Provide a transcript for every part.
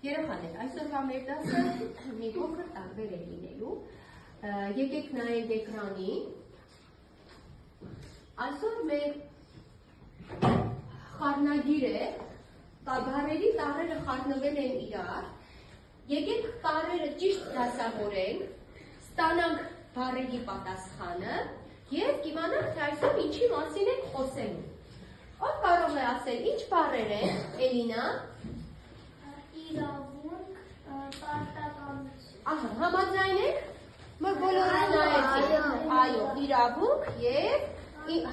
Երեխաներ, այսօրվա մեր դասը մի փոքր տարբեր է լինելու։ Եկեք նայենք էկրանին։ Այսօր մեր խառնագիր է, բառերի տառերը խառնվել են իրար։ Եկեք տառերը ճիշտ դասավորենք, ստանանք բառերի պատասխանը և կիմանանք, թե այսօր ինչի մասին ենք խոսելու։ Ով կարող է ասել, ինչ բառեր են, Էլինա։ Իրավունք, պարտականություն։ Ահա, համաձայն եք, մենք բոլորը նայեցինք, այո, իրավունք և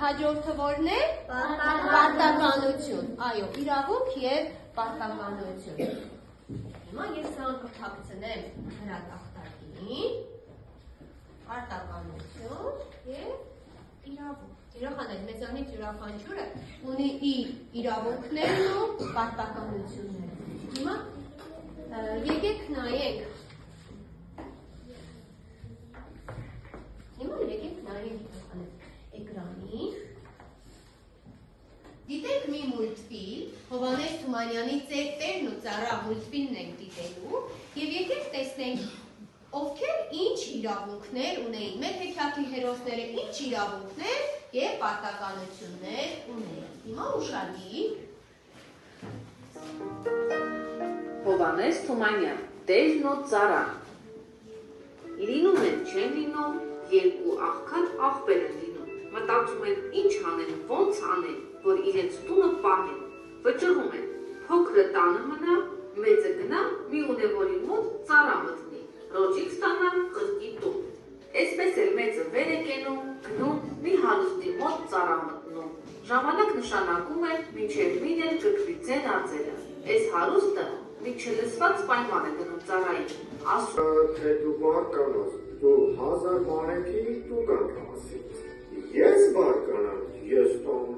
հաջորդը որն է, պարտականություն, այո, իրավունք և պարտականություն։ Հիմա ես սրանք կթաքցնեմ հրատախտակին, պարտականություն և իրավունք։ Երեխաներ, մեզանից յուրաքանչյուրը ունի իր իրավունքներն ու պարտականությունները։ Հիմա եկեք նայենք էկրանին։ Դիտենք մի մուլտֆիլմ, Հովհաննես Թումանյանի Տերն ու ծառա մուլտֆիլմն ենք դիտելու և եկեք տեսնենք ովքեր ինչ իրավունքներ ունեին, մեր հեքիաթի հերոսները ինչ իրավունքներ և պարտականություններ ունեին։ Հիմա ուշադիր։ Հովհաննես Թումանյան, Տերն ու ծառան։ Լինում են չեն լինում, երկու աղքատ աղբեր են լինում, մտածում են ինչ անեն, ոնց անեն, որ իրենց տունը պահեն, վճռում են, փոքրը տանը մնա, մեծը գնա, մի ունևորի մոտ ծառա մտնի, ռոճիկ ստանա ղրկի տուն։ Այսպես էլ մեծը վեր է կենում, գնում, մի հարուստի մոտ ծառա մտնում։ Ժամանակ նշանակում է, մինչև մինեն կրկվի ձեն ածելը։ Այս հարուստը մի չլսված պայման է դնում ծառային, ասում թե դու բարկանաս, դու 1000 մանեքի տուգանք ասի։ Ես բարկանամ, ես տամ։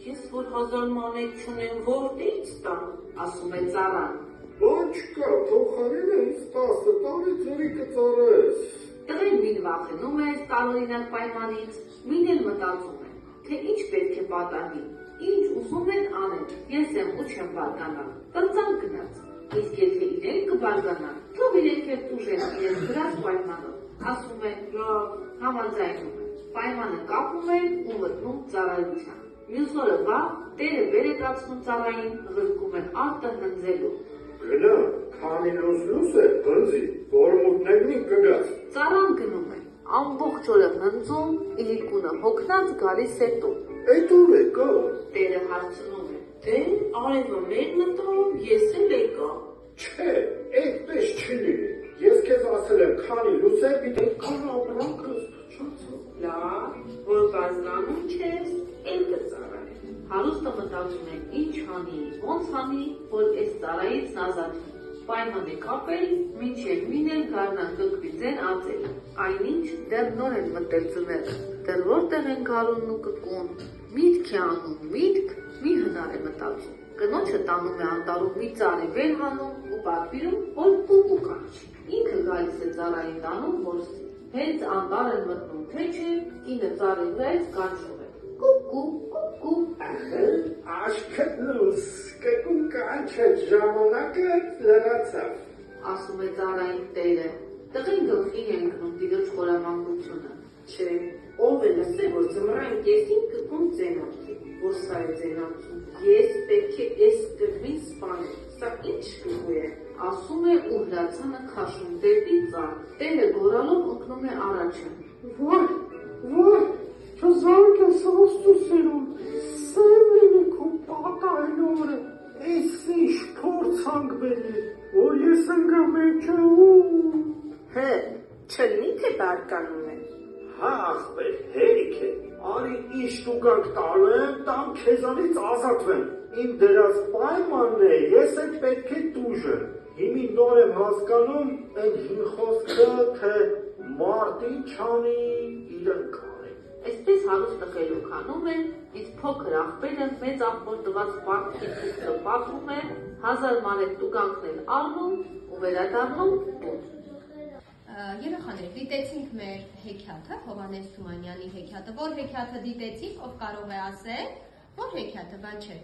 Ես որ 1000 մանեկ չունեմ, որտից տամ, ասում է ծառան։ Ոչ կա, փոխարեն է ինձ 10 տարի ձորի կծառես։ Տղեն մին վախենում է տարօրինակ պայմանից, մին էլ մտածում է, թե ինչ պետք է պատահի, ինչ ուզում են անեն, ես եմ ու չեմ բարկանա, տրծան գնաց, իսկ եթե իրենք կբարկանան, թող իրենք էլ տուժեն իրենց գրած պայմանով, ասում է, լավ, համաձայնում է, պայմանը կապում է ու մտնում ծառայության։ Մյուս օրը բա, տերը վեր է կացնում ծառային, ղրկում է արտը հնձելու։ Գնա, քանի լուս է, հնձի, որ մուտնեգնի կգաց։ Ծառան գնում է, ամբողջ օրը հնձում, իրիկունը հոգնած գալիս է տուն։ Այդ ուր է կա։ Տերը հարցնում է, դե արևը մեր մտնում, ես էլ եկա։ Չէ, այդպես չլինի։ Ես քեզ ասել եմ, քանի լուս է, պիտի կան ապրանքս փչացա։ Լավ, որ բարձրանում չես, էլ կծառայ։ Հարուստը մտածում է, ինչ անի, ոնց անի, որ այս ծառայից ազատվի։ Պայման է կապել, մինչև մինել գարնան կկվի ձեն ածել։ Այնինչ դեռ նոր են մտել ձները, դեռ որտեղ են գարունն ու կկուն։ Միտք է անում, միտք, մի հնար է մտածում։ Կնոջը տանում է անտառում մի ծառի վեր հանում ու պատվիրում, որ կուկու կանչի։ Ինքը գալիս է ծառային տանում որսի։ Հենց անտառ են մտնում, թե չէ, կինը ծառի վրայից կանչում է. Կուկու, կուկու։ Աշքդ լուս, կկուն կանչեց ժամանակը լրացավ։ Ասում է ծառային տերը, տղեն գլխին է ընկնում տիրոջ խորամանկությունը։ Չէ, ով է լսե, որ ձմռան կեսին կկուն ձենացի, որ սա է ձենացում, ես պետք է ես կրվին սպանել, սա ինչ շկուղ է, ասում է ու հրացանը քաշում դեպի ծառ, տերը գորալով ընկնում է առաջը։ Վայ, չզարկ ես ոստուսերում, սև լինի քո պատայնորը, այս ինչ փորձանք բերի, որ ես ընկա մեջը ու… Հե, չլինի թե բարկանում է։ Հա ախպեր, հերիք է, արի ինչ տուգանք տալեմ, տամ քեզանից ազատվեմ, իմ դրած պայմանն է, ես էլ պետք է տուժեմ, հիմի նոր եմ հասկանում, են հին խոսքը, թե մարդի չանի իրեն կանի։ Այսպես հարուստը խելոքանում է, իսկ փոքր աղբերը մեծ աղբոր տված պարտքի թուղթը պատվում է, 1000 մանեկ տուգանքն առնում ու վերադառնում տուն։ Երեխաներ, դիտեցինք մեր հեքիաթը, Հովհաննես Թումանյանի հեքիաթը, որ հեքիաթը դիտեցիք, ով կարող է ասել, որ հեքիաթը, բան չէ։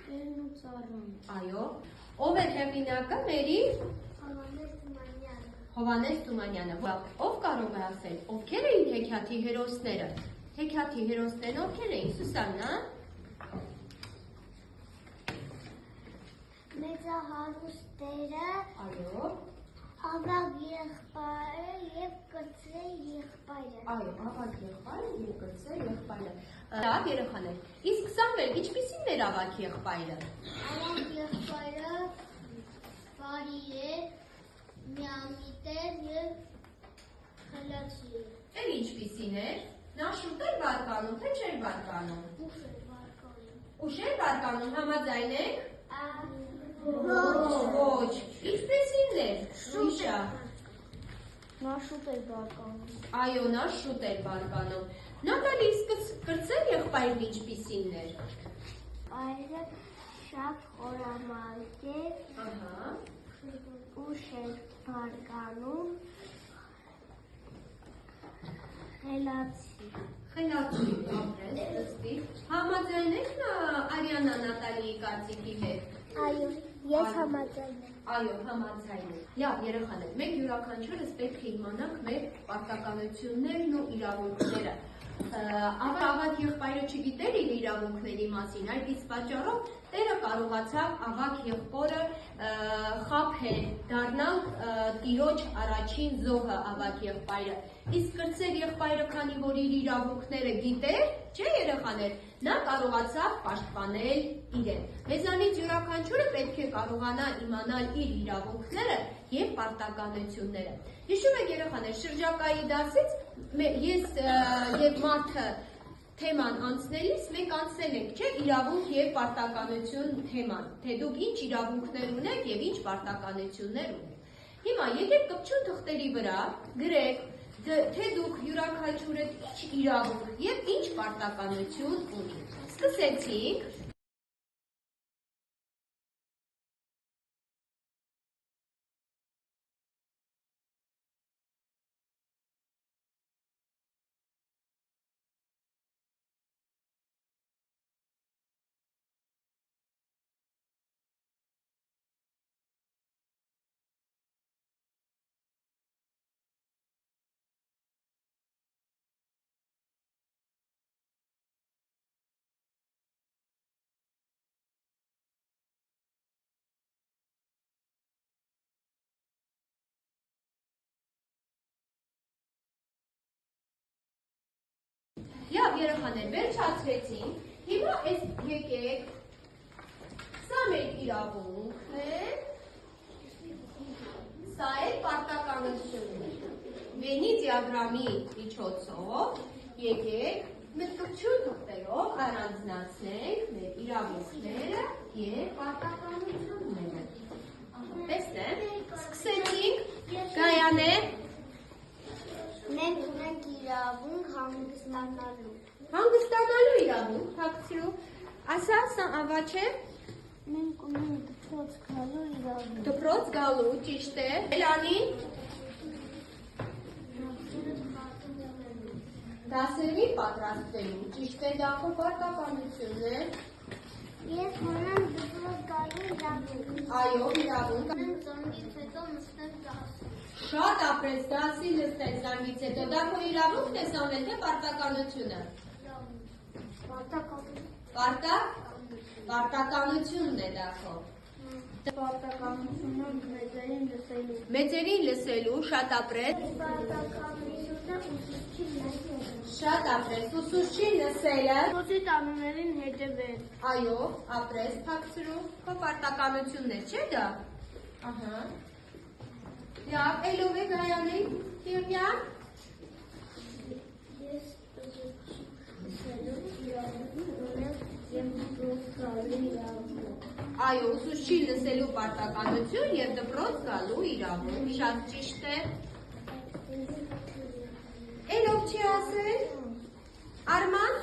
Տերն ու ծառան։ Այո, Ով է հեղինակը մերի Հովհաննես Թումանյանը։ Հովհաննես Թումանյանը։ Ով կարող է ասել, ովքեր էին հեքիաթի հերոսները։ Հեքիաթի հերոսներն ովքեր էին, Սուսաննա։ Մեծահարուստերը, Այո, ավագ եղբայրը և կրծրե եղբայրը։ այո, ավագ եղբայրը եւ կրծրե եղբայրը։ Լավ երեխաներ։ Իսկ Սամվել, ինչպիսին էր ավագ եղբայրը։ Ավագ եղբայրը բարի է, միամիտ է և խելացի է։ Էլ ինչպիսին էր։ Նա շուտ էր բարկանում, թե չէր բարկանում։ Ուշ է վարկանում։ Ուշ էր բարկանում, համաձայն եք։ Ոչ։ Ոչ, ինչպեսին էր։ Շուշա։ Նա շուտ է վարկանում։ Այո, նա շուտ էր բարկանում։ Նատալի, իսկ կրծեր եղբայրն ինչպիսին էր։ Այրը շատ խորամանկ է, Ահա։ ուշ է վարկանում, խելացի։ Խելացի ապրես, ըստի։ Համաձայն եք Արիանա Նատալիի կարծիքի հետ։ Այո, ես համաձայն եմ։ Այո, համաձայն եմ։ Լավ, երեխաներ, մենք յուրաքանչյուրս պետք է իմանանք մեր պարտականություններն ու իրավունքները։ Ավագ եղբայրը չգիտեր իր իրավունքների մասին, այդ իսկ պատճառով Տերը կարողացավ ավագ եղբորը խաբել, դառնալ տիրոջ առաջին զոհը ավագ եղբայրը։ Իսկ կրծեր եղբայրը, քանի որ իր իրավունքները գիտեր, չէ երեխաներ, նա կարողացավ պաշտպանել իրեն։ Մեզանից յուրաքանչյուրը պետք է կարողանա իմանալ իր իրավունքները եւ պարտականությունները։ Հիշում եք երեխաներ, շրջակայի դասից ես եւ Մարթը թեման անցնելիս մենք անցնել ենք, չէ, իրավունք եւ պարտականություն թեման, թե դուք ինչ իրավունքներ ունեք եւ ինչ պարտականություններ ունեք։ Հիմա եկեք կպչուն թղթերի վրա գրեք, թե դուք յուրաքանչյուրդ ինչ իրավունք եւ ինչ պարտականություն ունի։ Սկսեցինք։ Լավ երեխաներ, վերջացրեցինք, հիմա այս եկեք, սա մեր իրավունքն է, սա է պարտականությունն է, Վենի դիագրամի միջոցով եկեք, մտքություն թղթերով առանձնացնենք մեր իրավունքները և պարտականությունները, տեսնենք, սկսեցինք, Գայանե, Մենք ունենք իրավունք հանգստանալու։ Հանգստանալու իրավունք, թաքցրու, ասա, սա ավաչ է, Մենք ունենք դպրոց գալու իրավունք։ դպրոց գալու, ճիշտ է, Էլանի, դասերի պատրաստվելու, ճիշտ է, դախո պարտականությունն է, Ես ունեմ դպրոց գալու իրավունք։ այո, իրավունք, Մենք զանգից հետո նստենք դասում։ շատ ապրես, դասի լստես զանգից հետո, դա քո իրավունքն է Սամվել, թե պարտականությունը, պարտականությունն է դա քո, Պարտականությունը մեծերին լսելու։ մեծերին լսելու, շատ ապրես, Պարտականությունը ուսուցչի լսելու։ շատ ապրես, ուսուցչի լսելը, Ուսուցի տանուներին հետևել։ այո, ապրես, թաքցրու, քո պարտականությունն է, չէ դա, ահա, լավ, էլով է Գայանե, Տիրմյան, Ես ուսուցչի լսելու իրավունք ունեմ և դպրոց գալու իրավունք։ այո, ուսուցչի լսելու պարտականություն և դպրոց գալու իրավունք, շատ ճիշտ է, էլով չի ասել, Արման,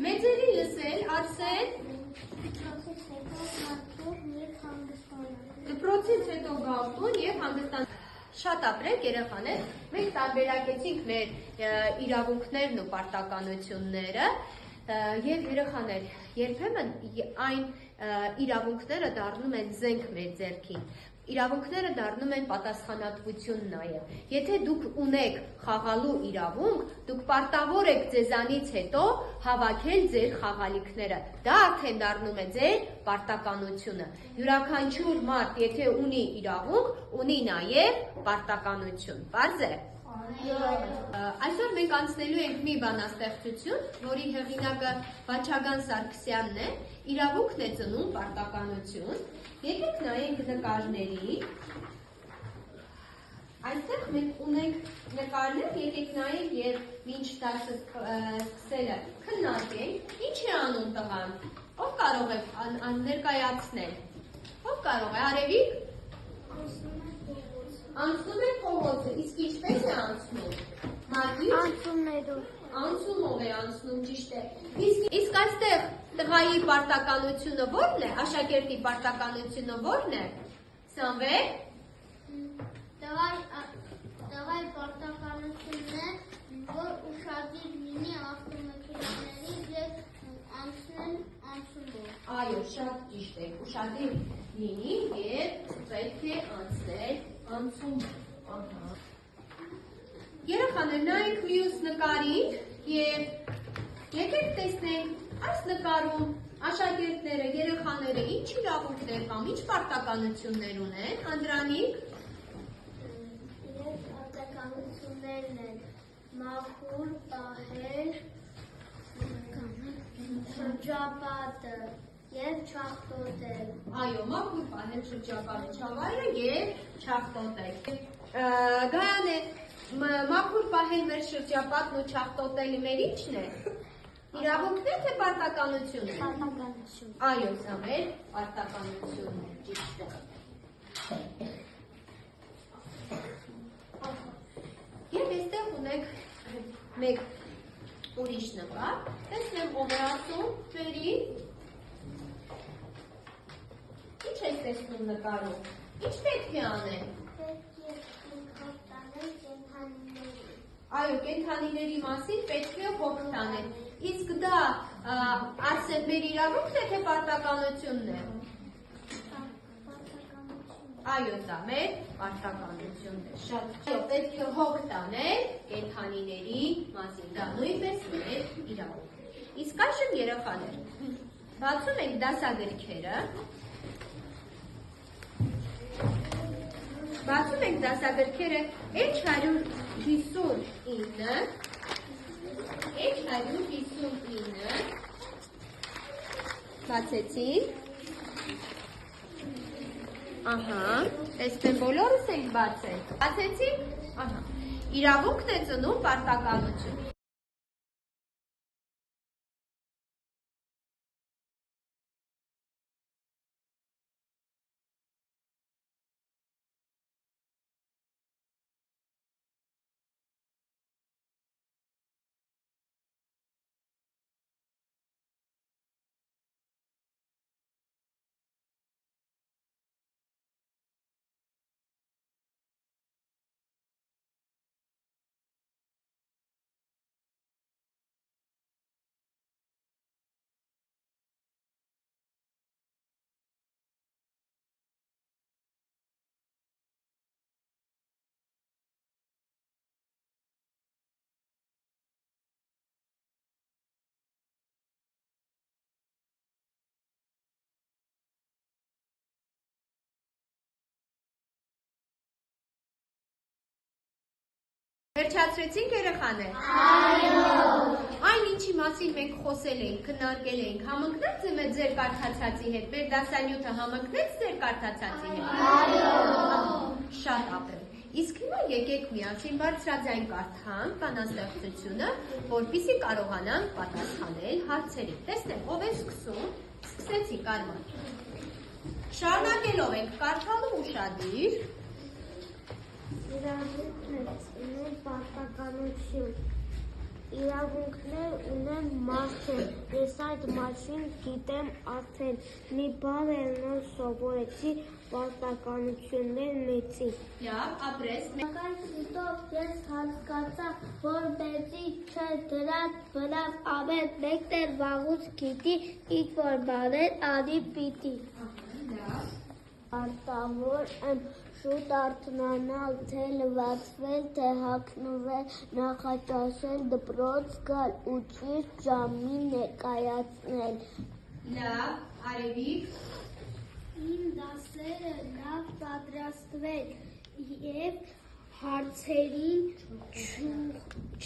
մեծերի լսել, Արսեն, դպրոցից հետո գալտուն և հանգստան, շատ ապրեք երեխաներ, մենք տարբերակեցինք մեր իրավունքներն ու պարտականությունները, Եվ երեխաներ, երբեմն այն իրավունքները դառնում են զենք մեր ձեռքին։ Իրավունքները դառնում են պատասխանատվություն նաև։ Եթե դուք ունեք խաղալու իրավունք, դուք պարտավոր եք ձեզանից հետո հավաքել ձեր խաղալիքները։ Դա արդեն դառնում է ձեր պարտականությունը։ Յուրաքանչյուր մարդ, եթե ունի իրավունք, ունի նաև պարտականություն։ Պարզ է։ Այսօր մենք անցնելու ենք մի բանաստեղծություն, որի հեղինակը Վաչագան Սարգսյանն է, իրավունքն է ծնում պարտականություն։ Եկեք նայենք նկարների։ Այստեղ մենք ունենք նկարներ, եկեք նայենք եւ մինչ դասը սկսելը քննարկենք, ինչ է անում տղան։ Ով կարող է ներկայացնել։ Ով կարող է, Արևիկ։ Անցնում է փողոցը, իսկ ինչպես է անցնում։ Մարգիչ։ Անցումով է անցնում, ճիշտ է։ Իսկ այստեղ տղայի պարտականությունը ո՞րն է, աշակերտի պարտականությունը ո՞րն է։ Սամվել։ Տղայի պարտականությունն է, որ ուշադիր լինի ավտոմեքենաների եւ անցնել անցումով։ Այո, շատ ճիշտ է, ուշադիր լինի եւ պետք է անցնել անցումով։ Երեխաներ, նայենք մյուս նկարին եւ եկեք տեսնենք այս նկարում աշակերտները, երեխաները ինչ իրավունքներ կամ ինչ պարտականություններ ունեն, Անդրանիկ։ Իրենց պարտականություններն են մաքուր պահել շրջապատը եւ չախտոտել։ Այո, մաքուր պահել շրջապատը, չավայրը եւ չախտոտել։ Գայանե, մաքուր պահել մեր շրջապատն ու չախտոտելը մեր ի՞նչն է։ Իրավունքն է թե պարտականություն է։ Պարտականություն։ Այո, սա մեր պարտականությունն է, ճիշտ է։ Եվ այստեղ ունենք մեկ ուրիշ նկար, տեսնեմ ով է ասում, Ֆերի։ Ինչ ես տեսնում նկարում, ինչ պետք է անեն։ Այո, կենդանիների մասին պետք է հոգ տանել, իսկ դա Արսեն մեր իրավունքն է թե պարտականությունն է։ Այո, դա մեր պարտականությունն է, շատ պետք է հոգ տանել կենդանիների մասին, դա նույնպես մեր իրավունք է։ Իսկ այժմ երեխաներ, բացում ենք դասագրքերը, բացում ենք դասագրքերը H159 բացեցինք, ահա, տեսնեմ բոլորս ենք բացել, բացեցինք, ահա, իրավունքն է ծնում պարտականություն։ Վերջացրեցինք երեխաներ։ Այո։ Այն ինչի մասին մենք խոսել էինք, քննարկել էինք, համընկնեց ձեր կարդացածի հետ, մեր դասանյութը համընկնեց ձեր կարդացածի հետ։ Այո։ Շատ ապրել։ Իսկ հիմա եկեք միասին բարձրաձայն կարդանք բանաստեղծությունը, որպեսզի կարողանանք պատասխանել հարցերին։ Տեսնենք ով է սկսում։ Սկսեցինք Արման։ Շարունակելով ենք կարդալու ուշադիր։ Իրավունքն է ծնում պարտականություն։ իրավունքներ ունեն մարդը, ես այդ մասին գիտեմ արդեն, մի բան էլ նոր սովորեցի պարտականություններ մեծի։ Լավ, ապրես։ Սակայն հետո ես հասկացա, որ մեծի չէ դրանց վրա ամեն մեկն էլ վաղուց գիտի, ինչ-որ բաներ անի պիտի։ Լավ։ Արտավոր եմ շուտ արթնանալ, թե լվացվել, թե հագնվել, նախաճաշել, դպրոց գալ ու ճիշտ ժամին ներկայացնել։ Լավ, Արևիկ։ Իմ դասերը լավ պատրաստվել և հարցերին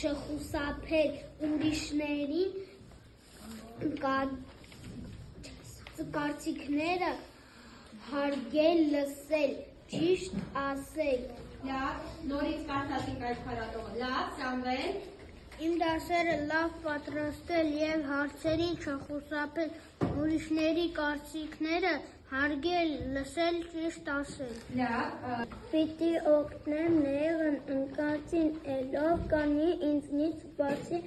չխուսափել, ուրիշներին կարծիքները հարգել, լսել, ճիշտ ասել։ Լավ, նորից կարդացինք այդ փառատոնը։ Լավ, Սամվել։ Իմ դասերը լավ պատրաստել և հարցերին չխուսափել, ուրիշների կարծիքները հարգել, լսել, ճիշտ ասել։ Լավ, Պիտի օգնեմ նեղն ընկածին էլով կանի ինձնից բացի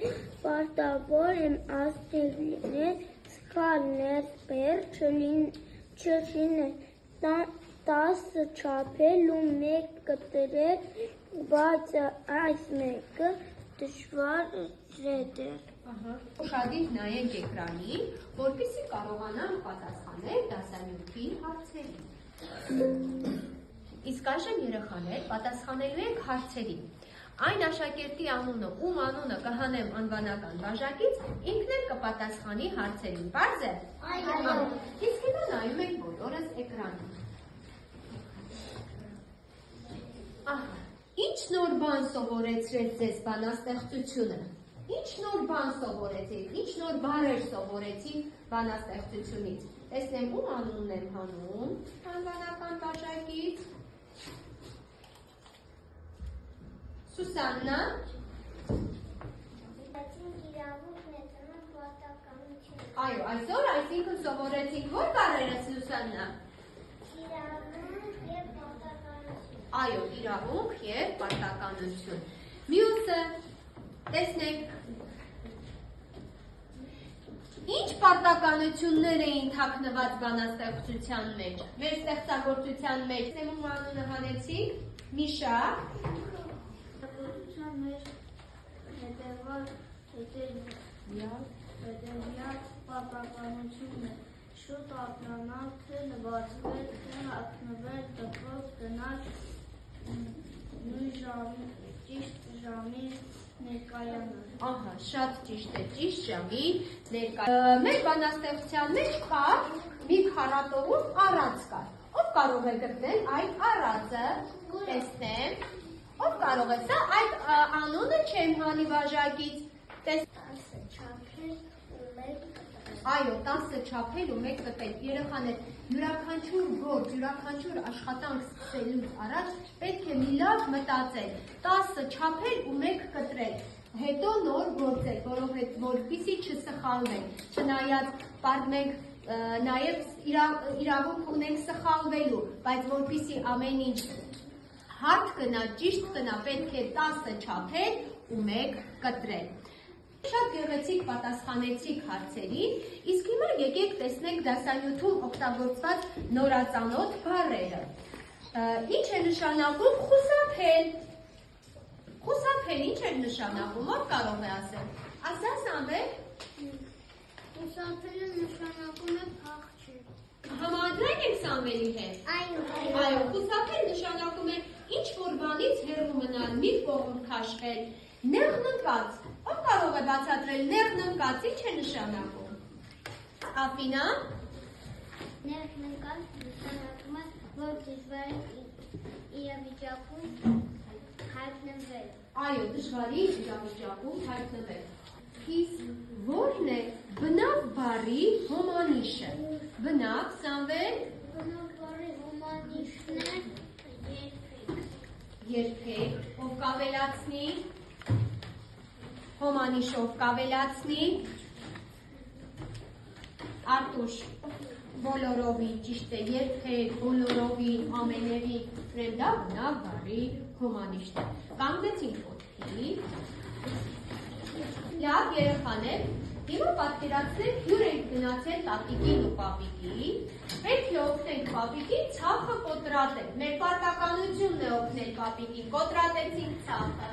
պարտավոր եմ ազնիվ լինել, սխալ ներբեր չլինել, 10 չափել ու 1 կտրել, բայց այս մեկը դժվար է դեռ։ ուշադիր նայենք էկրանին, որպեսզի կարողանանք պատասխանել դասանյութի հարցերին։ Իսկ այժմ երեխաներ պատասխանելու ենք հարցերին։ Այն աշակերտի անունը, ում անունը կհանեմ անվանական բաժակից, ինքն էլ կպատասխանի հարցերին։ Պարզ է։ Այո։ Իսկ հետո նայում ենք բոլորս էկրանին։ Ահա, ինչ նոր բան սովորեցրեց ձեզ բանաստեղծությունը։ Ինչ նոր բան սովորեցիք, ինչ նոր բառեր սովորեցիք բանաստեղծությունից։ Տեսնեմ ում անունն եմ հանում անվանական բաժակից։ Սուսաննա։ Այո, այսօր այսինքն սովորեցինք ո՞ր բառերը Սուսաննա։ Այո, իրավունք և պարտականություն։ Մյուսը, տեսնենք, ինչ պարտականություններ էին թաքնված բանաստեղծության մեջ, մեր ստեղծագործության մեջ։ Ում անունը հանեցիք, Միշա։ Ստեղծագործության մեջ հետևյալ պարտականությունն է շուտ արթնանալ, թե լվացվել, թե հագնվել, դպրոց գնալ, նույն ճիշտ ժամին ներկայանալ։ Ահա, շատ ճիշտ է, ճիշտ ժամին ներկայանալ։ Մեր բանաստեղծության մեջ կար մի քառատողում առած կար։ Ով կարող է գտնել այդ առածը, տեսնեմ, ով կարող է, սա այդ անունը չեմ հանի բաժակից, Այո, 10 չափել ու 1 կտրել։ Երեխաներ, յուրաքանչյուր գործ, յուրաքանչյուր աշխատանք սկսելուց առաջ պետք է մի լավ մտածել, 10 չափել ու 1 կտրել, հետո նոր գործել, որպեսզի չսխալվենք, չնայած մենք նաև իրավունք ունենք սխալվելու, բայց որպեսզի ամեն ինչ հարթ կնա, ճիշտ կնա, պետք է 10 չափել ու 1 կտրել։ Շատ գեղեցիկ պատասխանեցիք հարցերին, իսկ հիմա եկեք տեսնենք դասանյութում օգտագործված նորածանոթ բառերը։ Ինչ է նշանակում խուսափել։ Խուսափել ինչ է նշանակում, ով կարող է ասել։ Ասա Սամվել։ Խուսափելը նշանակում է փախչել։ Համաձայն եք Սամվելի հետ։ Այո, խուսափել նշանակում է ինչ որ բանից հեռու մնալ, մի կողմ քաշվել։ Նեղնկած, ով կարող է բացատրել նեղնկած ինչ է նշանակում։ Աֆինա։ Նեղնկած նշանակում է, որ դժվար իրավիճակում հայտնվել։ Այո, դժվարի իրավիճակում հայտնվել։ Իսկ ո՞րն է բնավ բառի հոմանիշը։ Բնավ, Սամվել։ Բնավ բառի հոմանիշն է երբեք։ Երբեք, ով կավելացնի։ Հոմանիշով կավելացնի։ Արտուշ, բոլորովին, ճիշտ է, երբեք, բոլորովին, ամենևին, ուրեմն դա բնավ բառի հոմանիշն է։ Կանգնեցինք ոտքի։ Լավ, երեխաներ, հիմա պատկերացնենք հյուր ենք գնացել տատիկին ու պապիկին, պետք է օգնենք պապիկին ցախը կոտրատել, մեր պարտականությունն է օգնել պապիկին, կոտրատեցինք ցախը։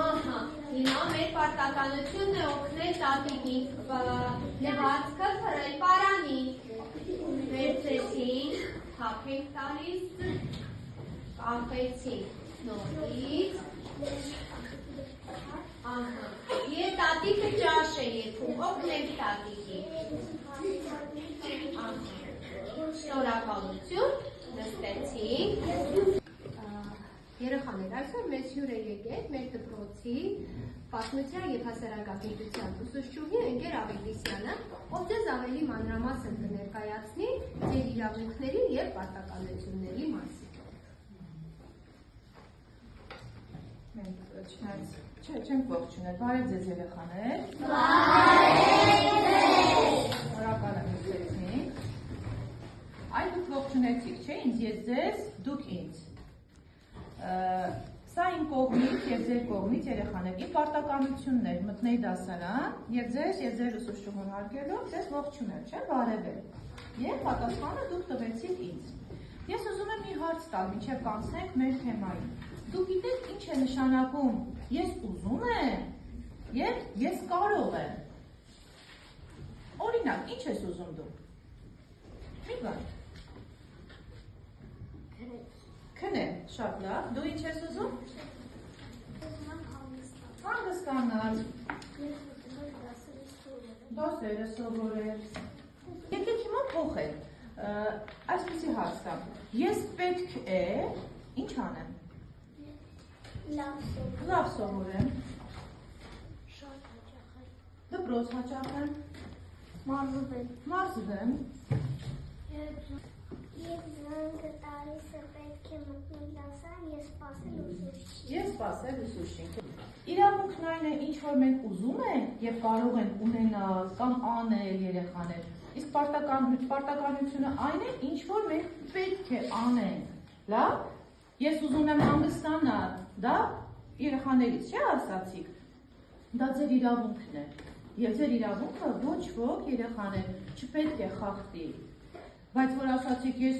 Ահա, հիմա մեր պարտականությունն է օգնել տատիկին, լվացքը թրել պարանին, վերցեցինք, թափենք տալիս, կախեցինք նորից, ահա, և տատիկը ճաշ է եփում, օգնենք տատիկին, շնորհակալություն, նստեցինք։ Երեխաներ, այսօր մեզ հյուր է եկել մեր դպրոցի պատմության և հասարակագիտության ուսուցչուհի Ընկեր Ավետիսյանը, ով ձեզ ավելի մանրամասն կներկայացնի ձեր իրավունքների և պարտականությունների մասին։ Մենք չենք ողջունել, բարև ձեզ երեխաներ։ Շնորհակալ եմ ուսուցեցինք։ Այ դուք ողջունեցիք, չէ՞, ինձ ես ձեզ, դուք ինձ։ Սա իմ կողմից և ձեր կողմից երեխաներ, իմ պարտականությունն էր մտնել դասարան և ձեզ և ձեր ուսուցչուհուն հարգելով ձեզ ողջունել, չէ՞, բարևել։ Եվ պատասխանը դուք տվեցիք ինձ։ Ես ուզում եմ մի հարց տալ, մինչև կանցնենք մեր թեմային։ Դուք գիտեք ինչ է նշանակում ես ուզում եմ և ես կարող եմ։ Օրինակ, ինչ ես ուզում դու։ Մի բան։ Քնել, շատ լավ։ Դու ինչ ես ուզում։ Հանգստանալ։ Դասերը սովորել։ Եկեք հիմա փոխենք։ Այսպիսի հարց տամ։ Ես պետք է ինչ անեմ։ Լավ սովորեմ։ Շատ հաճախ Դպրոց հաճախեմ։ Մարզվեմ։ Եվ զանգը տալիսը պետք է մտնել դասարան, ես սպասել ուսուցչին։ Ես սպասել ուսուցչին։ Իրավունքն այն է, ինչ որ մենք ուզում ենք եւ կարող ենք ունենալ կամ անել երեխաներ։ Իսկ պարտականությունը այն է, ինչ որ մենք պետք է անենք։ Լավ։ Ես ուզում եմ հանգստանալ, դա երեխաներից չէ ասացիք։ Դա ձեր իրավունքն է։ Եվ ձեր իրավունքը ոչ ոք երեխաներ չպետք է խախտի։ Բայց որ ասացիք ես,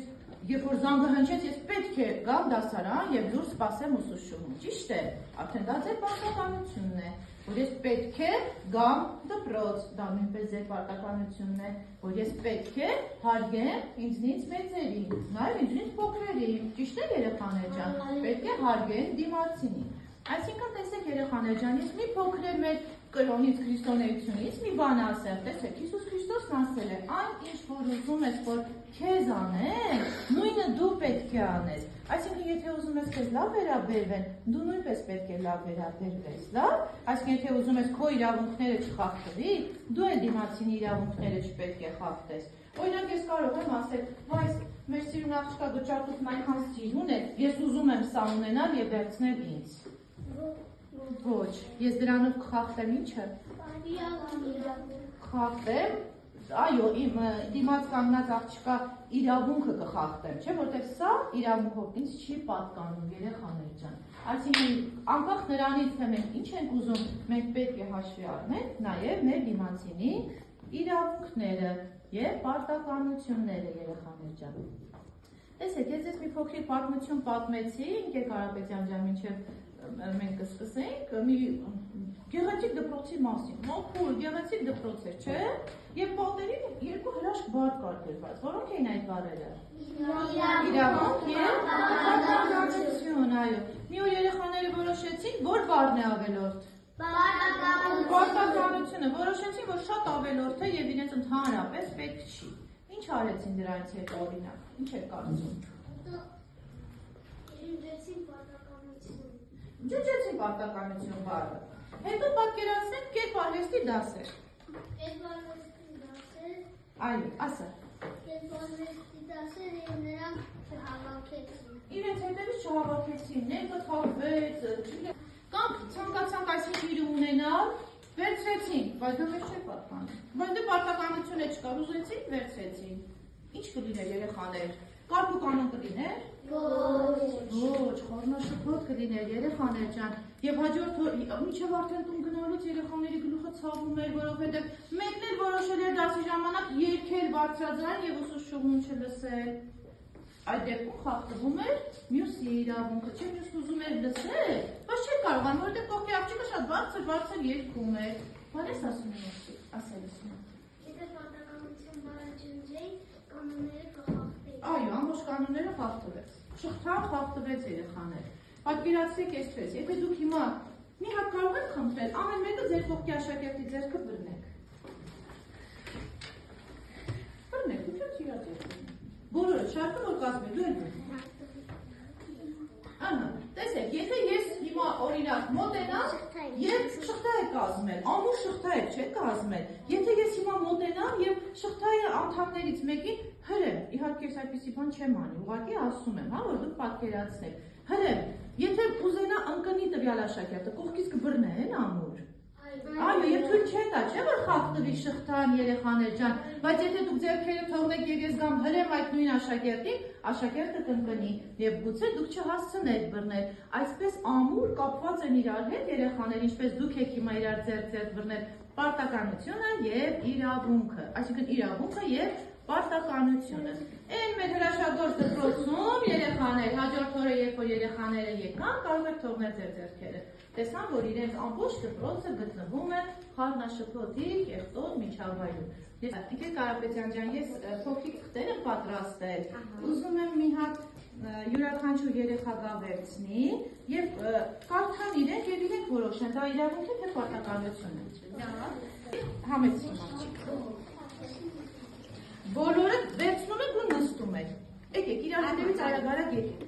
երբ որ զանգը հնչեց, ես պետք է գամ դասարան եւ դուրս սպասեմ ուսուցչուհուն։ Ճիշտ է։ Արդեն դա ձեր պարտականությունն է, որ ես պետք է գամ դպրոց, դա նույնպես ձեր պարտականությունն է, որ ես պետք է հարգեմ ինձնից մեծերին, նաեւ ինձնից փոքրերին։ Ճիշտ է երեխաներ ջան, պետք է հարգեն դիմացինին։ Այսինքն տեսեք երեխաներ ջան, ես մի փոքր եմ մեր կրոնից քրիստոնեությունից մի բան ասեմ, տեսեք, Հիսուս Քրիստոսն ասել է, այն ինչ որ ուզում ես որ քեզ անեն, նույնը դու պետք է անես։ Այսինքն եթե ուզում ես քեզ լավ վերաբերվեն, դու նույնպես պետք է լավ վերաբերվես, լավ։ Այսինքն եթե ուզում ես քո իրավունքները չխախտվի, դու էլ դիմացինի իրավունքները չպետք է խախտես։ Օրինակ ես կարող եմ ասել, բայց մեր սիրուն աղջկա գճակուտն այնքան սիրուն է, ես ուզում եմ սա ունենալ եւ վերցնել ինձ։ Ոչ, ես դրանով կխախտեմ ինչը։ Խախտեմ, այո, իմ դիմաց կանգնած աղջկա իրավունքը կխախտեմ, չէ, որտեղ սա իրավունքով ինձ չի պատկանում երեխաներ ջան։ Այսինքն անկախ նրանից թե մենք ինչ ենք ուզում, մենք պետք է հաշվի առնենք նաև մեր դիմացինի իրավունքները եւ պարտականությունները երեխաներ ջան։ Տեսեք, ես ձեզ մի փոքրիկ պատմություն պատմեցի, Ընկեր Կարապետյան ջան, մինչև մենք կսկսենք մի գեղեցիկ դպրոցի մասին, մաքուր, գեղեցիկ դպրոց էր, չէ՞։ Եվ պատերին երկու հրաշք բառ կար գրված, որոնք էին այդ բառերը։ Իրավունք եւ պարտականություն, այո։ Մի օր երեխաները որոշեցին, որ բառն է ավելորդ։ Պարտականությունը, որոշեցին, որ շատ ավելորդ է եւ իրենց ընդհանրապես պետք չի։ Ինչ արեցին դրանից հետո օրինակ։ Ինչ եք կարծում։ Ջուջեցին պարտականություն բառը։ Հետո պատկերացնենք կերպարվեստի դասեր։ Կերպարվեստի դասեր։ Այո, ասա։ Կերպարվեստի դասեր եւ նրանք չհավաքեցին։ Իրենց հետևից չհավաքեցին, ներկը թափվեց, կամ ցանկացանք այսինքն իր ունենալ, վերցրեցին, բայց դա մեզ չէ պատկանում։ Բայց դե պարտականություն է չկար, ուզեցին, վերցրեցին։ Ինչ կլիներ երեխաներ։ Կարգ ու կանոն կլիներ։ Ոչ, խառնաշփոթ կլիներ երեխաներ ջան։ Եվ հաջորդ մինչև արդեն տուն գնալուց երեխաների գլուխը ցավում էր, որովհետև մեկն էլ որոշել էր դասի ժամանակ երգել բարձրաձայն եւ ուսուցչուհուն չլսել։ Այդ դեպքում խախտվում էր մյուսի իրավունքը, չէ՞ մյուսն ուզում էր լսել, բայց չէր կարողանում, որովհետև կողքի աղջիկը շատ բարձր երգում էր։ Բան ես ասում եմ, ասելս։ Եթե պատկանություն բարաջնջեի, կանոնները կխախտեի։ Այո, ամբողջ կանոնները խախտվեց։ Շղթան խախտվեց երեխաներ։ Պատկերացրեք այսպես, եթե դուք հիմա մի հատ կարող եք խնդրել, ամեն մեկը ձեր կողքի աշակերտի ձեռքը բռնեք։ Բռնեք, դուք եք իրա ձեռքը։ Բոլորը շարքը որ կազմի, դու եք բռնում։ Անա, տեսեք, եթե ես հիմա օրինակ մոտենամ եւ շղթա է կազմել, ամուր շղթա է չէ կազմել։ Եթե ես հիմա մոտենամ եւ շղթայի անդամներից մեկին հրեմ, իհարկե ես այդպեսի բան չեմ անի, ուղղակի ասում եմ, հա, որ դուք պատկերացնեք։ Հրեմ, եթե ուզենա ընկնի տվյալ աշակերտը, կողքից կբռնեն ամուր։ Այո, եւ թույլ չէ տա, չէ՞ որ խախտվի շղթան երեխաներ ջան, բայց եթե դուք ձեռքերը թողնեք եւ ես գամ հրեմ այդ նույն աշակերտին, աշակերտը կընկնի եւ գուցե դուք չհասցնեք բռնել։ Այսպես ամուր կապված են իրար հետ երեխաներ, ինչպես դուք եք հիմա իրար ձեռք բռնել, պարտականությունը եւ իրավունքը, այսինքն իրավունքը եւ պարտականությունը։ Այն մեր հրաշագործ դպրոցում երեխաներ, հաջորդ օրը երբ որ երեխաները եկան, կարող եք թողնել ձեր ձեռքերը։ Տեսան, որ իրենց ամբողջ դպրոցը գտնվում է խառնաշփոթի կեղտոտ միջավայրում։ Տիկին Կարապետյան ջան, ես փոքրիկ թղթեր եմ պատրաստել։ Ուզում եմ մի հատ յուրաքանչյուր երեխա գա վերցնի եւ կարդան իրենք եւ իրենք որոշեն, դա իրավունք է թե պարտականություն է։ Համեցին աղջիկ։ Բոլորը վերցնում եք ու նստում եք։ Եկեք, իրար հետևից արագ եկեք։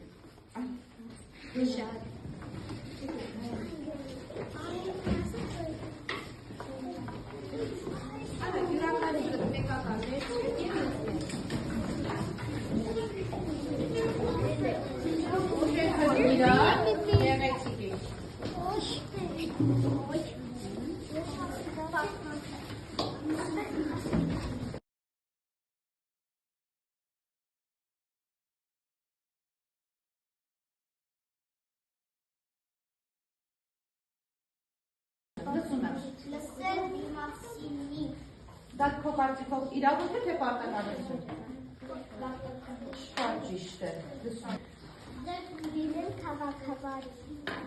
Լսել իմացինի։ Դա քո կարծիքով իրավունք է թե պարտականություն։ Շատ ճիշտ է։ Դեպքերին քաղաքավարի։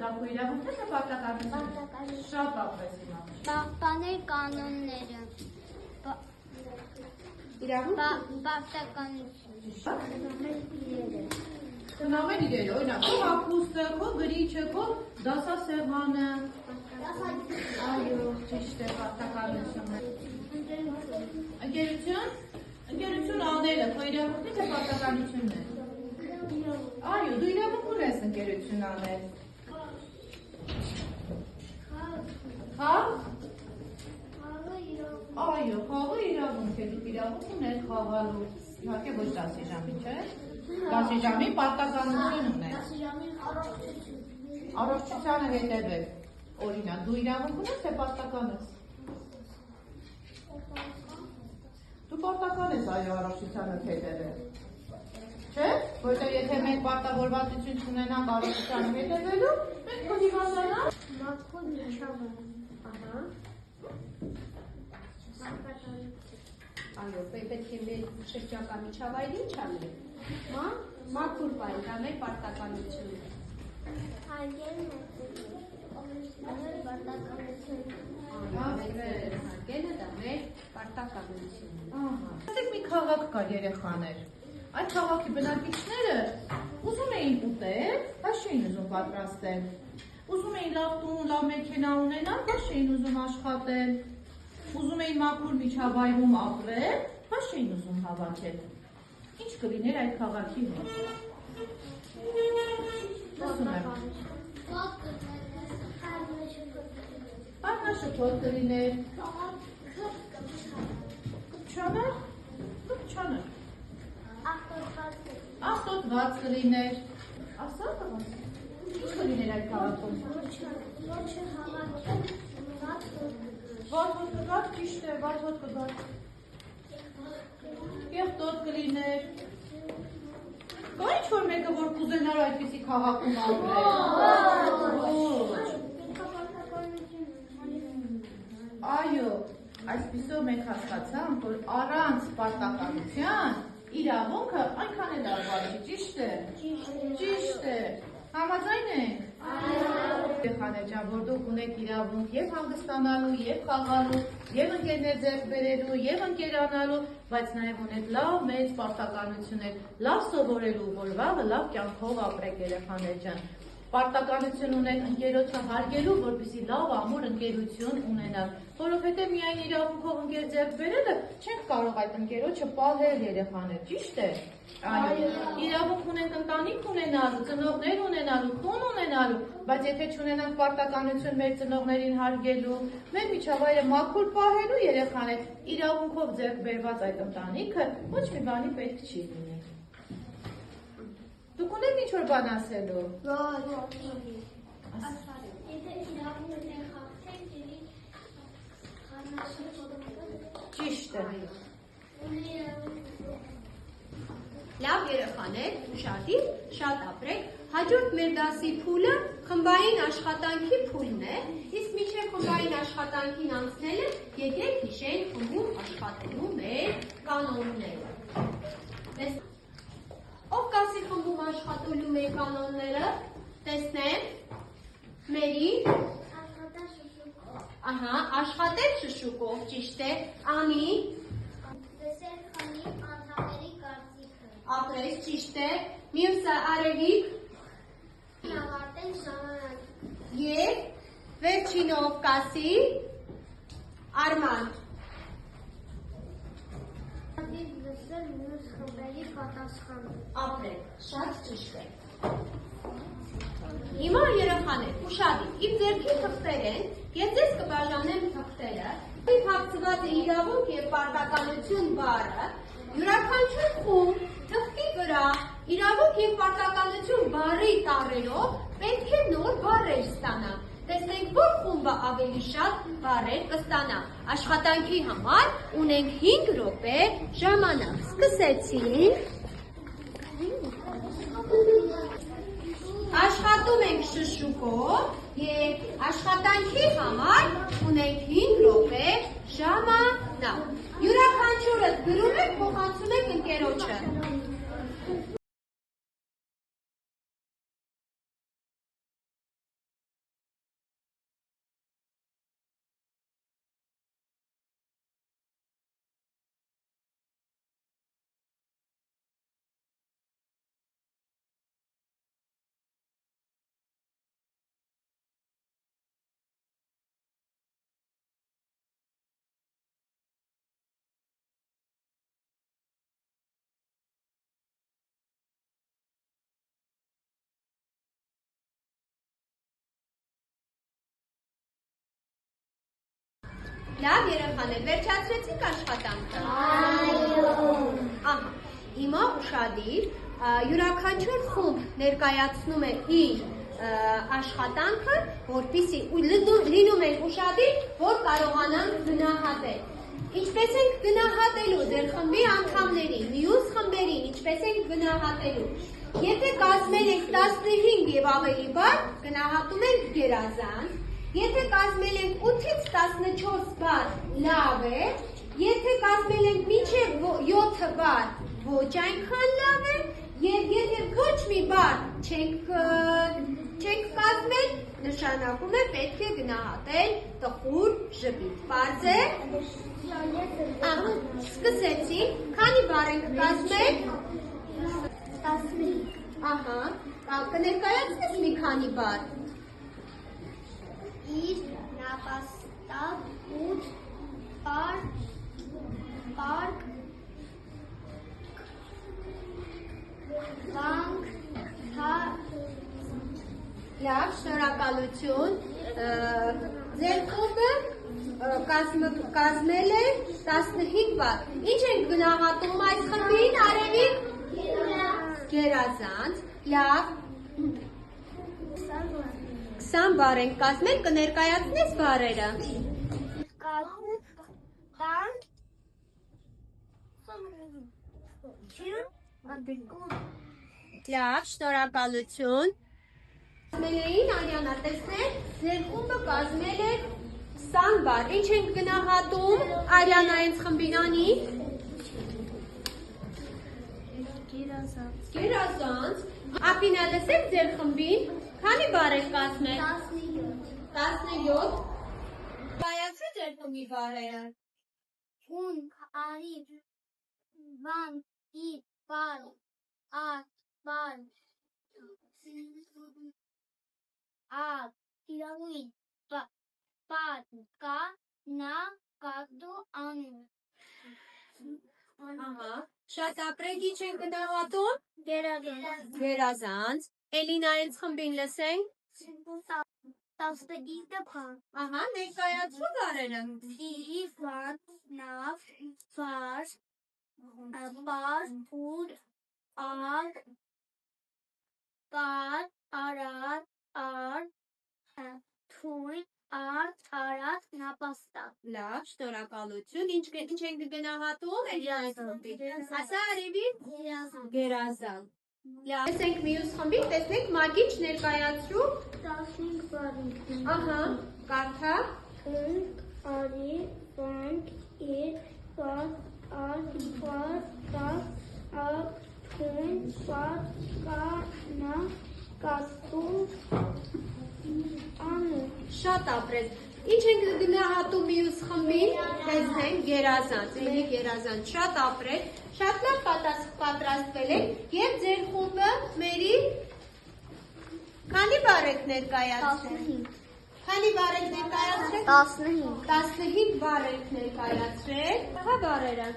Դա քո իրավունք է թե պարտականություն։ Շատ ապրես իմա։ Պահպանել կանոնները։ Իրավունք Պարտականություն։ Խնամել իրերը, օրինակ, քո հագուստը, քո գրիչը, քո դասասեղանը։ Այո, ճիշտ է, պարտականություն է։ Ընկերություն անելը քո իրավունքն է թե պարտականությունն է։ Այո, դու իրավունք ունես ընկերություն անել։ Խաղ։ Այո, խաղը իրավունք է, դուք իրավունք ունեք խաղալու։ Իհարկե ոչ դասի ժամին, չէ՞։ Դասի ժամին պարտականություն ունես։ Առողջությանը հետևել։ Օրինակ, դու իրավունք ունես թե պարտական ես։ Դու պարտական ես այո առողջությանը հետևել։ Չէ՞, որտեղ եթե մենք պարտավորվածություն չունենանք առողջությանը հետևելու, մենք կհիվանդանանք։ Մաքուր միջավայր։ Այո, պետք է մեր շրջակա միջավայրը ինչ անել։ Մաքուր պահել, դա մեր պարտականությունն է։ Հարգելն Հարգելը դա մեր պարտականությունն է։ Ասեք մի քաղաք կար երեխաներ։ Այդ քաղաքի բնակիչները ուզում էին ուտել, բայց չէին ուզում պատրաստել։ Ուզում էին լավ տուն, լավ մեքենա ունենալ, բայց չէին ուզում աշխատել։ Ուզում էին մաքուր միջավայրում ապրել, բայց չէին ուզում հավաքել։ Ինչ կլիներ այդ քաղաքի հետ։ Խառնաշփոթ կլիներ։ Չանար։ Ախտոտված կլիներ։ Ասա տղաս։ Ինչ կլիներ այդ քաղաքում։ Վատ հոտ կգար, ճիշտ է, վատ հոտ կգար։ Կեղտոտ կլիներ։ Կա ինչ-որ մեկը, որ կուզենար այդպիսի քաղաքում ապրել։ Այո, այսպիսով մենք հասկացանք, որ առանց պարտականության իրավունքը այնքան էլ արվա չի, ճիշտ է։ Ճիշտ է։ Համաձայն ենք։ Երեխաներ ջան, որ դուք ունեք իրավունք եւ հանգստանալու, եւ խաղալու, եւ ընկերներ ձեռք բերելու, եւ ընկերանալու, բայց նաեւ ունեք լավ մեծ պարտականություններ, լավ սովորելու, որ վաղը լավ կյանքով ապրեք երեխաներ ջան։ Պարտականություն ունեք ընկերոջը հարգելու, որպեսզի լավ ամուր ընկերություն ունենալ, որովհետև միայն իրավունքով ընկեր ձեռք բերելը չենք կարող այդ ընկերոջը պահել երեխաներ, ճիշտ է։ Այո, իրավունք ունենք ընտանիք ունենալու, ծնողներ ունենալու, տուն ունենալու, բայց եթե չունենանք պարտականություն մեր ծնողներին հարգելու, մեր միջավայրը մաքուր պահելու երեխաներ, իրավունքով ձեռք բերված այդ ընտանիքը ոչ մի բանի պետք չի լինի։ Դուք ունեք ինչ-որ բան ասելու։ Ճիշտ է։ Լավ երեխաներ, ուշադիր, շատ ապրեք։ Հաջորդ մեր դասի փուլը խմբային աշխատանքի փուլն է, իսկ մինչև խմբային աշխատանքին անցնելը եկեք հիշենք խմբում աշխատելու մեր կանոնները։ Ով կասի խմբում աշխատելու մեր կանոնները, տեսնեմ, Մերի, աշխատել շշուկով, ճիշտ է, Անի, ապրես, ճիշտ է, մյուսը Արևիկ, և վերջինով կասի Արման։ Ապրեք, շատ ճիշտ է։ Հիմա երեխաներ, ուշադիր, իմ ձեռքի թղթեր են, ես ձեզ կբաժանեմ թղթերը, հագցված է իրավունք և պարտականություն բառը, յուրաքանչյուր խումբ թղթի վրա իրավունք և պարտականություն բառի տառերով պետք է նոր բառեր ստանա։ Տեսնենք, որ խումբը ավելի շատ բառեր կստանա։ Աշխատանքի համար ունենք 5 րոպե ժամանակ։ Սկսեցինք։ Աշխատում ենք շշուկով և աշխատանքի համար ունենք 5 րոպե ժամանակ։ Յուրաքանչյուրս գրում եք, փոխանցում եք ընկերոջը։ Լավ երեխաներ, վերջացրեցինք աշխատանքը։ Այո։ Հիմա ուշադիր, յուրաքանչյուր խումբ ներկայացնում է իր աշխատանքը, որպեսզի լինում են ուշադիր, որ կարողանանք գնահատել։ Ինչպես ենք գնահատելու ձեր խմբի անդամներին, մյուս խմբերին, ինչպես ենք գնահատելու։ Եթե կազմել եք 15 եւ ավելի բառ, գնահատում ենք գերազանց։ Եթե կազմել ենք 8-ից 14 բառ, լավ է, եթե կազմել ենք մինչև 7 բառ, ոչ այնքան լավ է, եւ եթե ոչ մի բառ չենք կազմել, նշանակում է պետք է գնահատել տխուր ժպիտ։ Պարզ է։ Սկսեցինք, քանի բառ ենք կազմել։ 15։ Կներկայացնես մի քանի բառ։ Իր, նապաստակ, ուտ, պարկ, վանք, Լավ, շնորհակալություն։ Ձեր խումբը կազմել է 15 բառ։ Ինչ ենք գնահատում այս խմբին, Արևիկ։ Գերազանց։ Լավ։ 20 բառ ենք կազմել, կներկայացնես բառերը։ Լավ, շնորհակալություն։ Կազմելեին Արյանա, տեսնեք, ձեր խումբը կազմել է 20 բառ։ Ինչ ենք գնահատում Արյանա հենց խմբին անի։ Գերազանց։ Ափինա, լսեք ձեր խմբին, քանի բառ եք կազմել։ 17։ Կայացրի ձեր խմբի բառերը։ Հուն, արի, վան, իտ, բան, ատ, բան, ատ, իրավույն, պատ, կա, նա, կատու, անու։ Ահա, շատ ապրեք, ինչ ենք գնահատում։ Գերազանց։ Էլինա հենց խմբին լսենք։ 15 բան։ Ահա, ներկայացրու բառերը։ Իրի, վան, նավ, վար, բար, ուր, ար, բար, արար, ար, թույն, արդ, արած, նապաստակ։ Լավ, շնորհակալություն։ Ինչ ենք գնահատում Էլինայի խմբին։ Ասա արևի։ Գերազանց։ Լավ, տեսենք մյուս խմբին, տեսնենք մագիչ ներկայացրու։ 15 բառ։ Ահա, կարդա։ Հունք, արի, վանք, իր, վար, արդ, վար, կաս, ակ, թույն, պատ, կա, նա, կատու, անու։ Շատ ապրես։ Ինչ ենք գնահատում մյուս խմբին։ Տեսնենք գերազանց, էլի գերազանց։ Շատ ապրես, շատ լավ պատրաստվել եք եւ ձեր խումբը մերի քանի բառ եք ներկայացրել։ Քանի բառ եք ներկայացրել։ 15 բառ եք ներկայացրել։ Ահա բառերը։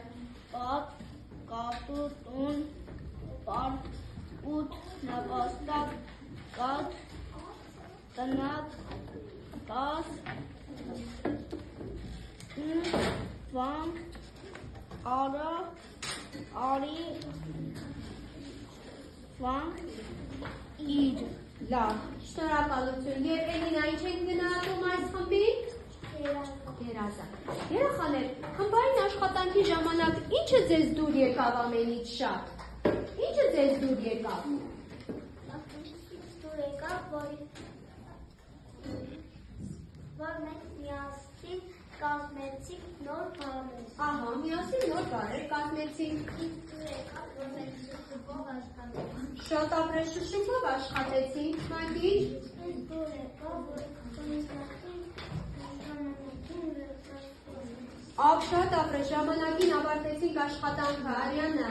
Կատ, կատու, տուն, պար, ուտ, նապաստակ, կատ, տնակ, կաս, վան, արա, արի, վան, իր։ Լավ, շնորհակալություն։ Եվ Էլինա, ինչ ենք գնահատում այս խմբին։ Գերազանց։ Երեխաներ, խմբային աշխատանքի ժամանակ ինչը ձեզ դուր եկավ ամենից շատ։ Ինչը ձեզ դուր եկավ։ Դուր եկավ, որ մենք միասին կազմեցինք նոր բառեր։ Ահա, միասին նոր բառեր կազմեցինք։ Դուր եկավ, որ մենք շուշուկով աշխատեցինք։ Շատ ապրես շշուկով աշխատեցինք, մագիչ։ Դուր եկավ, որ Շատ ապրես, ժամանակին ավարտեցինք աշխատանքը, Արյանա։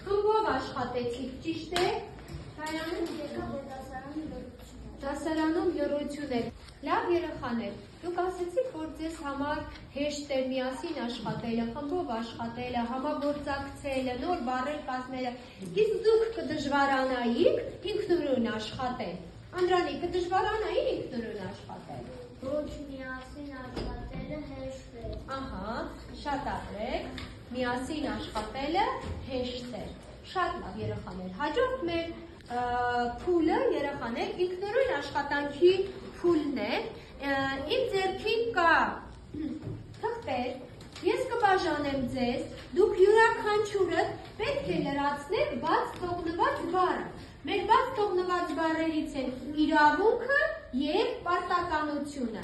Խմբով աշխատեցինք, ճիշտ է։ Դասարանում լռություն է։ Լավ երեխաներ, դուք ասեցիք, որ ձեզ համար հեշտ է միասին աշխատելը, խմբով աշխատելը, համագործակցելը, նոր բառեր կազմելը։ Իսկ դուք կդժվարանայիք ինքնուրույն աշխատել։ Անդրանիկ, կդժվարանայիք ինքնուրույն աշխատել։ Ոչ միասին աշխատելը հեշտ է։ Ահա, շատ ապրեք, միասին աշխատելը հեշտ է։ Շատ լավ երեխաներ, հաջորդ մեր փուլը երեխաներ ինքնուրույն աշխատանքի փուլն է։ Իմ ձեռքին կա թղթեր, ես կբաժանեմ ձեզ, դուք յուրաքանչյուրը պետք է լրացնեք բաց թողնված բառը։ Մեր բաց թողնված բառերից են իրավունքը եւ պարտականությունը։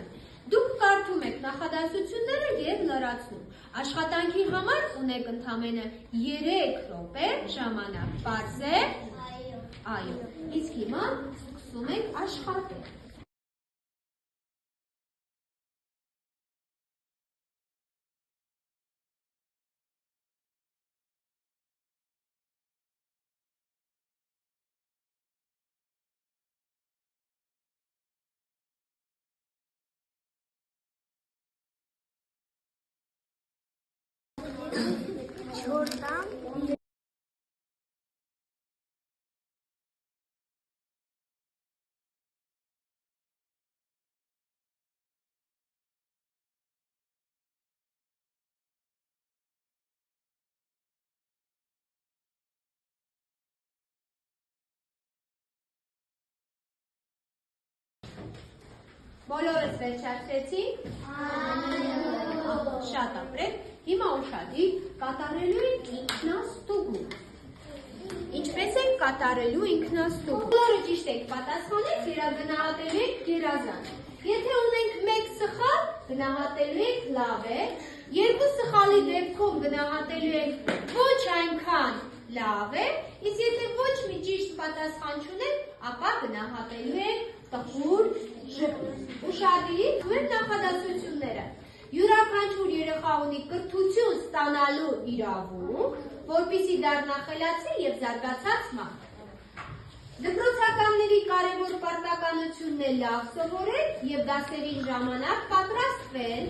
Դուք կարդում եք նախադասությունները եւ լրացնում։ Աշխատանքի համար ունեք ընդամենը 3 րոպե ժամանակ։ Պարզ է։ Այո, իսկ հիմա սկսում ենք աշխատել։ Չորտան Բոլորս վերջացրեցինք։ Շատ ապրեք։ Հիմա ուշադիր կատարելու ենք ինքնաստուգում։ Ինչպես ենք կատարելու ինքնաստուգում։ Բոլորը ճիշտ եք պատասխանեց, գնահատելու եք գերազանց։ Եթե ունենք 1 սխալ, գնահատելու եք լավ է, 2 սխալի դեպքում գնահատելու եք ոչ այնքան լավ է, իսկ եթե ոչ մի ճիշտ պատասխան չունենք, ապա գնահատելու եք տխուր ժպիտ։ Ուշադիր, ու նախադասությունները։ Յուրաքանչյուր երեխա ունի կրթություն ստանալու իրավունք, որպեսզի դառնա խելացի եւ զարգացած մարդ։ Դպրոցականների կարևոր պարտականությունն է լավ սովորել եւ դասերի ժամանակ պատրաստվել։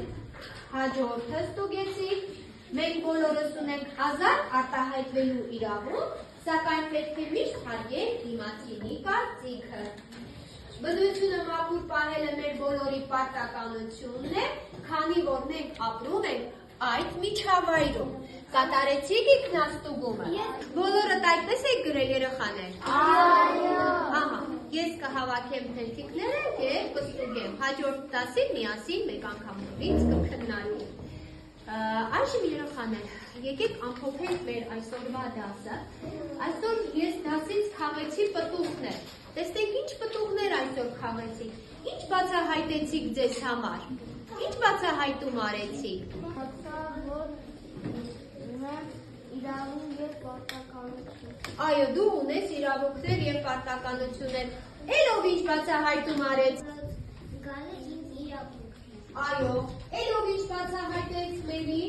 Հաջորդը ստուգեցիք։ Մենք բոլորս ունենք ազատ արտահայտվելու իրավունք, սակայն պետք է միշտ հարգել դիմացինի կարծիքը։ Բնությունը մաքուր պահելը մեր բոլորի պարտականությունն է, քանի որ մենք ապրում ենք այդ միջավայրում։ Կատարեցիք ինքնաստուգումը։ Բոլորդ այդպես եք գրել երեխաներ։ Ահա, ես կհավաքեմ փենթիկները եւ կստուգեմ։ Հաջորդ դասին միասին մեկ անգամ նորից կքննարկենք։ Այժմ երեխաներ, եկեք ամփոփենք մեր այսօրվա դասը։ Այսօր ես դասից քաղեցի պտուղներ։ Տեսնենք ինչ պտուղներ այսօր քաղեցիք։ Ինչ բացահայտեցիք ձեզ համար։ Ինչ բացահայտում արեցիք։ Իրավունք եւ պարտականություն։ Այո, դու ունես իրավունքներ եւ պարտականություններ։ Էլով ինչ բացահայտում արեց։ Գալը ինձ իրավունք է։ Այո, էլով ինչ բացահայտեց Մերի։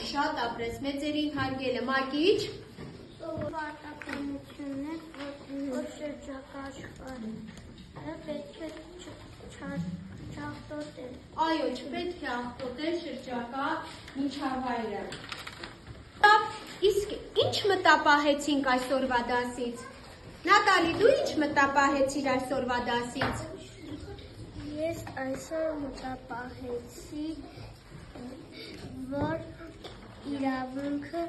Շատ ապրես, մեծերին հարգելը, Մակիչ։ Պարտականությունն է, որ շրջակա աշխարհը պետք է չախտոտել։ Այո, չպետք է աղտոտել շրջակա միջավայրը։ Իսկ ինչ մտապահեցինք այսօրվա դասից։ Նատալի, դու ինչ մտապահեցիր այսօրվա դասից։ Ես այսօր մտապահեցի, որ իրավունքը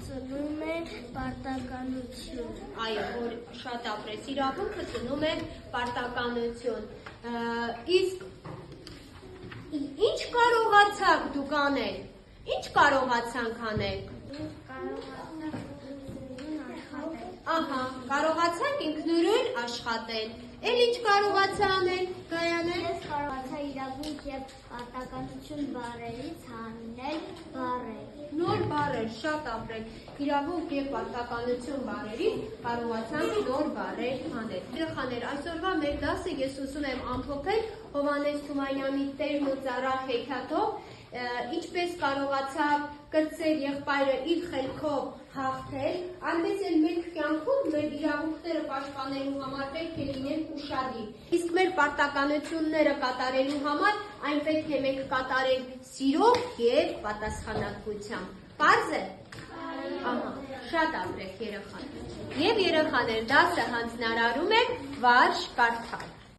ծնում է պարտականություն։ Այո, որ շատ ապրես, իրավունքը ծնում է պարտականություն։ Իսկ ինչ կարողացաք դուք անել։ Ինչ կարողացանք անել։ Ահա, կարողացանք ինքնուրույն աշխատել։ Էլ ինչ կարողացա անել, Գայանե։ Ես կարողացա իրավունք եւ պարտականություն բառերից հանել բառեր։ Նոր բառեր, շատ ապրել։ Իրավունք եւ պարտականություն բառերից կարողացանք նոր բառեր հանել։ Երեխաներ, այսօրվա մեր դասը ես ուզում եմ ամփոփել Հովհաննես Թումանյանի Տերն ու ծառա հեքիաթով, ինչպես կարողացավ կրտսեր եղբայրը իր խելքով հաղթել, այնպես էլ մենք կյանքում մեր իրավունքները պաշտպանելու համար պետք է լինենք ուշադիր։ Իսկ մեր պարտականությունները կատարելու համար այն պետք է մենք կատարենք սիրով եւ պատասխանատվությամբ։ Պարզ է։ Ահա, շատ ապրեք երեխաներ։ Եվ երեխաներ, դասը հանձնարարում եմ վարժ կարդալ։